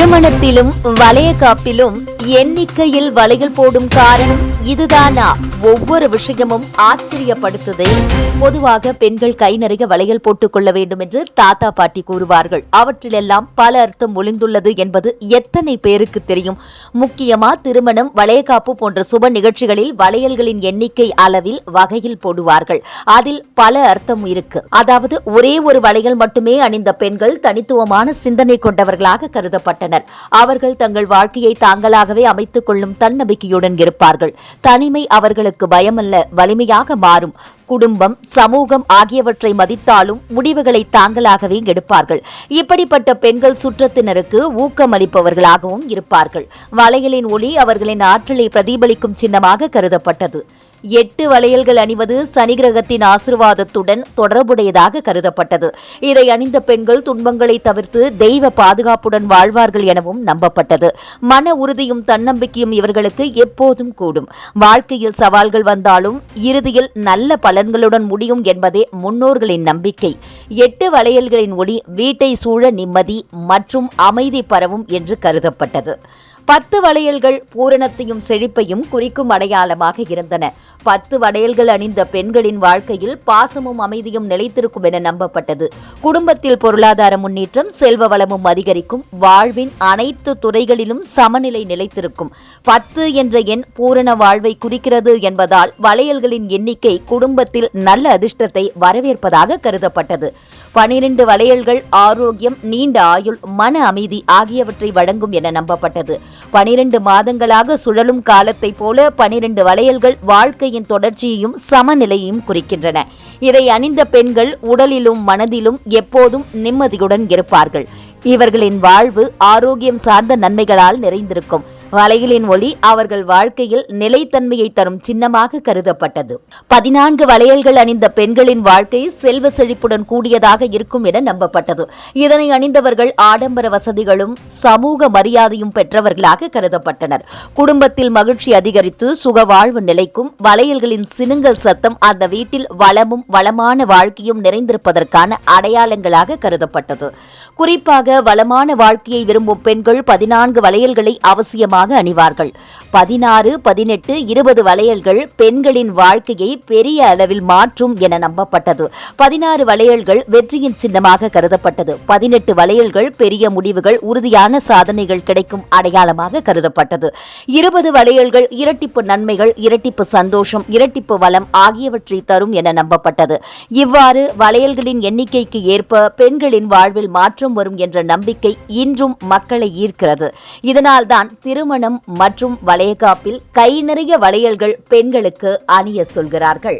திருமணத்திலும் வளையகாப்பிலும் எண்ணிக்கையில் வளையல் போடும் காரணம் இதுதானா? ஒவ்வொரு விஷயமும் ஆச்சரியப்படுத்துதே. பொதுவாக பெண்கள் கை நிறைய வளையல் போட்டுக் கொள்ள வேண்டும் என்று தாத்தா பாட்டி கூறுவார்கள். அவற்றிலெல்லாம் பல அர்த்தம் ஒளிந்துள்ளது என்பது எத்தனை பேருக்கு தெரியும்? முக்கியமா திருமணம், வளையகாப்பு போன்ற சுப நிகழ்ச்சிகளில் வளையல்களின் எண்ணிக்கை அளவில் வகையில் போடுவார்கள். அதில் பல அர்த்தம் இருக்கு. அதாவது ஒரே ஒரு வளையல் மட்டுமே அணிந்த பெண்கள் தனித்துவமான சிந்தனை கொண்டவர்களாக கருதப்பட்டனர். அவர்கள் தங்கள் வாழ்க்கையை தாங்களாகவே அமைத்துக் கொள்ளும் தன்னம்பிக்கையுடன் இருப்பார்கள். தனிமை அவர்களுக்கு பயமல்ல, வலிமையாக மாறும். குடும்பம், சமூகம் ஆகியவற்றை மதித்தாலும் முடிவுகளை தாங்களாகவே எடுப்பார்கள். இப்படிப்பட்ட பெண்கள் சுற்றத்தினருக்கு ஊக்கமளிப்பவர்களாகவும் இருப்பார்கள். வளையலின் ஒளி அவர்களின் ஆற்றலை பிரதிபலிக்கும் சின்னமாக கருதப்பட்டது. 8 வளையல்கள் அணிவது சனி கிரகத்தின் ஆசீர்வாதத்துடன் தொடர்புடையதாக கருதப்பட்டது. இதை அணிந்த பெண்கள் துன்பங்களை தவிர்த்து தெய்வ பாதுகாப்புடன் வாழ்வார்கள் எனவும் நம்பப்பட்டது. மன உறுதியும் தன்னம்பிக்கையும் இவர்களுக்கு எப்போதும் கூடும். வாழ்க்கையில் சவால்கள் வந்தாலும் இறுதியில் நல்ல பலன்களுடன் முடியும் என்பதே முன்னோர்களின் நம்பிக்கை. 8 வளையல்களின் ஒளி வீட்டை சூழ நிம்மதி மற்றும் அமைதி பரவும் என்று கருதப்பட்டது. 10 வளையல்கள் பூரணத்தையும் செழிப்பையும் குறிக்கும் அடையாளமாக இருந்தன. 10 வளையல்கள் அணிந்த பெண்களின் வாழ்க்கையில் பாசமும் அமைதியும் நிலைத்திருக்கும் என நம்பப்பட்டது. குடும்பத்தில் பொருளாதார முன்னேற்றம், செல்வ வளமும் அதிகரிக்கும். வாழ்வின் அனைத்து துறைகளிலும் சமநிலை நிலைத்திருக்கும். 10 என்ற எண் பூரண வாழ்வை குறிக்கிறது என்பதால் வளையல்களின் எண்ணிக்கை குடும்பத்தில் நல்ல அதிர்ஷ்டத்தை வரவேற்பதாக கருதப்பட்டது. 12 வளையல்கள் ஆரோக்கியம், நீண்ட ஆயுள், மன அமைதி ஆகியவற்றை வழங்கும் என நம்பப்பட்டது. 12 மாதங்களாக சுழலும் காலத்தை போல 12 வளையல்கள் வாழ்க்கையின் தொடர்ச்சியையும் சமநிலையையும் குறிக்கின்றன. இதை அணிந்த பெண்கள் உடலிலும் மனதிலும் எப்போதும் நிம்மதியுடன் இருப்பார்கள். இவர்களின் வாழ்வு ஆரோக்கியம் சார்ந்த நன்மைகளால் நிறைந்திருக்கும். வளையலின் ஒளி அவர்கள் வாழ்க்கையில் நிலைத்தன்மையை தரும் சின்னமாக கருதப்பட்டது. 14 வளையல்கள் அணிந்த பெண்களின் வாழ்க்கை செல்வ செழிப்புடன் கூடியதாக இருக்கும் என நம்பப்பட்டது. இதனை அணிந்தவர்கள் ஆடம்பர வசதிகளும் சமூக மரியாதையும் பெற்றவர்களாக கருதப்பட்டனர். குடும்பத்தில் மகிழ்ச்சி அதிகரித்து சுக வாழ்வு நிலைக்கும். வளையல்களின் சினுங்கல் சத்தம் அந்த வீட்டில் வளமும் வளமான வாழ்க்கையும் நிறைந்திருப்பதற்கான அடையாளங்களாக கருதப்பட்டது. குறிப்பாக வளமான வாழ்க்கையை விரும்பும் பெண்கள் 14 வளையல்களை அவசியமாக அணிவார்கள். 16, 18, 20 வளையல்கள் பெண்களின் வாழ்க்கையை பெரிய அளவில் மாற்றும் என நம்பப்பட்டது. 16 வளையல்கள் வெற்றியின் சின்னமாக கருதப்பட்டது. 18 வளையல்கள் பெரிய முடிவுகள், உறுதியான சாதனைகள் கிடைக்கும் அடையாளமாக கருதப்பட்டது. 20 வளையல்கள் இரட்டிப்பு நன்மைகள், இரட்டிப்பு சந்தோஷம், இரட்டிப்பு வளம் ஆகியவற்றை தரும் என நம்பப்பட்டது. இவ்வாறு வளையல்களின் எண்ணிக்கைக்கு ஏற்ப பெண்களின் வாழ்வில் மாற்றம் வரும் என்ற நம்பிக்கை இன்றும் மக்களை ஈர்க்கிறது. இதனால்தான் திருமணம் மற்றும் வளையகாப்பில் கை நிறைய வளையல்கள் பெண்களுக்கு அணிய சொல்கிறார்கள்.